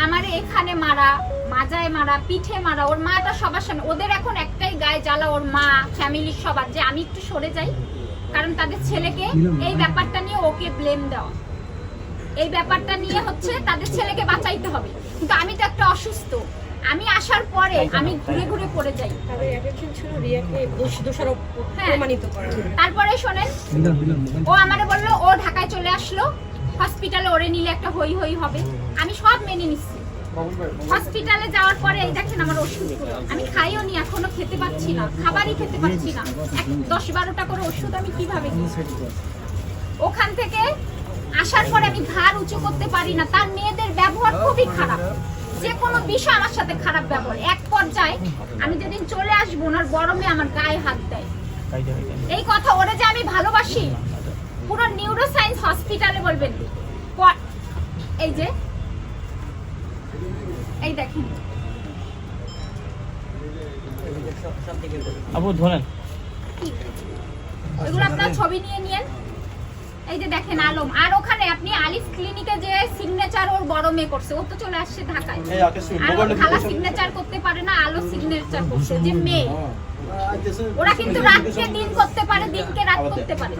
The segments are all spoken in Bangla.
আমারে এখানে মারা, মাজায় মারা, পিঠে মারা, ওর মাটা সবার সামনে। ওদের এখন একটাই গায়ে জ্বালা, ওর মা, ফ্যামিলির সবার, যে আমি একটু সরে যাই, কারণ তাদের ছেলেকে এই ব্যাপারটা নিয়ে ওকে ব্লেম দেওয়া, এই ব্যাপারটা নিয়ে হচ্ছে তাদের ছেলেকে বাঁচাইতে হবে। কিন্তু আমি তো একটা অসুস্থ, আমি আসার পরে আমি ঘুরে ঘুরে পড়ে যাই। তারপরে শোনেন, ও আমারে বললো ও ঢাকায় চলে আসলো, হসপিটালে ওরে নিলে একটা হই হই হবে। আমি সব মেনে নিচ্ছি। হসপিটালে যাওয়ার পরে এই দেখেন আমার ওষুধগুলো আমি খাইও নি, এখনো খেতে পাচ্ছি না, খাবারই খেতে পাচ্ছি না। 10-12টা করে ওষুধ আমি কিভাবে ওখান থেকে আসার পরে আমি ঘাড় উঁচু করতে পারি না। তার মেয়েদের ব্যবহার খুবই খারাপ, যে কোনো বিষয় আমার সাথে খারাপ ব্যবহার। এক পর্যায়ে আমি যেদিন চলে আসবো, ওনার বড় মেয়ে আমার গায়ে হাত দেয়। এই কথা ওরে যে আমি ভালোবাসি, পুরো নিউরোসায়েন্স হসপিটালে বলবেন। এই যে এই দেখেন, আপু ধরেন, এগুলো আপনার ছবি নিয়ে নিয়েন। এই যে দেখেন আলম, আর ওখানে আপনি আলিফ ক্লিনিকে যে সিগনেচার ওর বড় মেয়ে করছে, ও তো চলে আসছে ঢাকায়, আর ওর খালা সিগনেচার করতে পারে না, আলো সিগনেচার করছে, যে মেয়ে। ওরা কিন্তু রাতকে দিন করতে পারে, দিনকে রাত করতে পারে।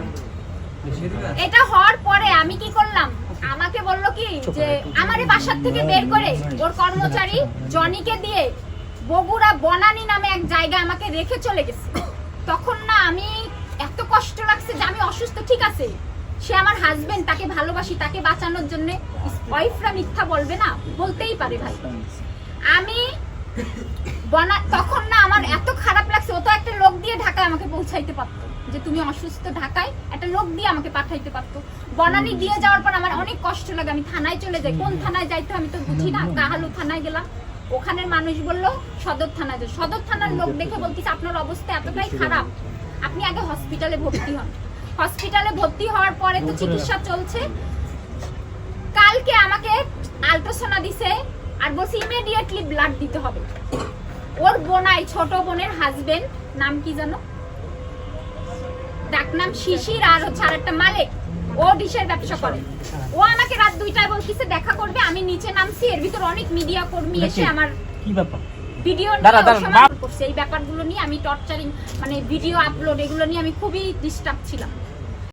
এটা হওয়ার পরে আমি কি করলাম, আমাকে বললো কি যে আমারে বাসার থেকে বের করে ওর কর্মচারী জনিকে দিয়ে বগুড়া বনানী নামে এক জায়গায় আমাকে রেখে চলে গেছে। তখন না আমি এত কষ্ট লাগছে যে আমি অসুস্থ, ঠিক আছে সে আমার হাজবেন্ড, তাকে ভালোবাসি, তাকে বাঁচানোর জন্য ওয়াইফরা মিথ্যা বলবে না, বলতেই পারে ভাই। আমি তখন না আমার এত খারাপ লাগছে, ও তো একটা লোক দিয়ে ঢাকায় আমাকে পৌঁছাইতে পারতো, যে তুমি অসুস্থ ঢাকায় একটা লোক দিয়ে আমাকে পাঠাইতে পারতো। বনানী দিয়ে যাওয়ার পর আমার অনেক কষ্ট লাগে, আমি থানায় চলে যাই। কোন থানায় যাইতে আমি তো বুঝি না, কাহালু থানায় গেলাম, ওখানের মানুষ বললো সদর থানায় যাও। সদর থানার লোক দেখে বলতেছে আপনার অবস্থা এতটাই খারাপ, আপনি আগে হসপিটালে ভর্তি হন। হসপিটালে ভর্তি হওয়ার পরে তো চিকিৎসা চলছে। কালকে আমাকে আল্ট্রাসাউন্ড দিছে আর বলছে ইমিডিয়েটলি ব্লাড দিতে হবে। ওর বোনাই, ছোট বোনের হাজবেন্ড, নাম কি জানো, ডাক নাম শিশির, আর হচ্ছে আরেকটা মালিক, ও ডিশের ব্যবসা করে। ও আমাকে রাত 2টায় বলতেছে দেখা করবে, আমি নিচে নামছি, এর ভিতর অনেক মিডিয়া কর্মী এসে আমার কি ব্যাপার ভিডিও করছে। এই ব্যাপারগুলো নিয়ে আমি টর্চারিং, মানে ভিডিও আপলোড, এগুলো নিয়ে আমি খুবই ডিস্টার্ব ছিলাম।